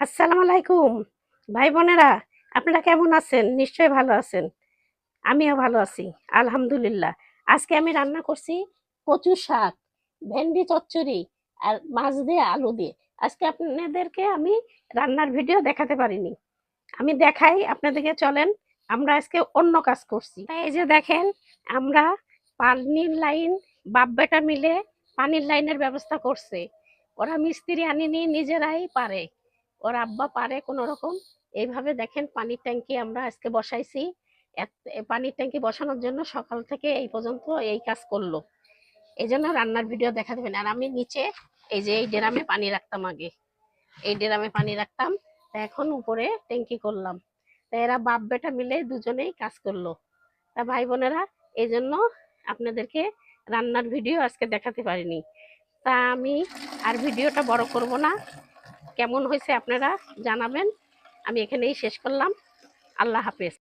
আসসালামু আলাইকুম ভাই বোনেরা, আপনারা কেমন আছেন? নিশ্চয়ই ভালো আছেন। আমিও ভালো আছি, আলহামদুলিল্লাহ। আজকে আমি রান্না করছি কচু শাক, ভেন্ডি চচ্চড়ি আর মাছ দিয়ে আলু দিয়ে। আজকে আপনাদেরকে আমি রান্নার ভিডিও দেখাতে পারিনি, আমি দেখাই আপনাদেরকে। চলেন, আমরা আজকে অন্য কাজ করছি। তাই এই যে দেখেন, আমরা পানির লাইন বাপ বেটা মিলে পানির লাইনের ব্যবস্থা করছে। ওরা মিস্ত্রি আনিনি, নিজেরাই পারে, ওর আব্বা পারে কোন রকম। এইভাবে দেখেন পানির ট্যাঙ্কি আমরা আজকে বসাইছি। পানির ট্যাঙ্কি বসানোর জন্য সকাল থেকে এই পর্যন্ত এই কাজ করলো। এই জন্য রান্নার ভিডিও দেখা দেবেন। আর আমি নিচে এই যে এই ড্রামে পানি রাখতাম, আগে এই ড্রামে পানি রাখতাম, তা এখন উপরে ট্যাঙ্কি করলাম। তা এরা বাপ বেটা মিলে দুজনেই কাজ করলো। তা ভাই বোনেরা, এই জন্য আপনাদেরকে রান্নার ভিডিও আজকে দেখাতে পারিনি। তা আমি আর ভিডিওটা বড় করব না, কেমন হয়েছে আপনারা জানাবেন। আমি এখানেই শেষ করলাম। আল্লাহ হাফেজ।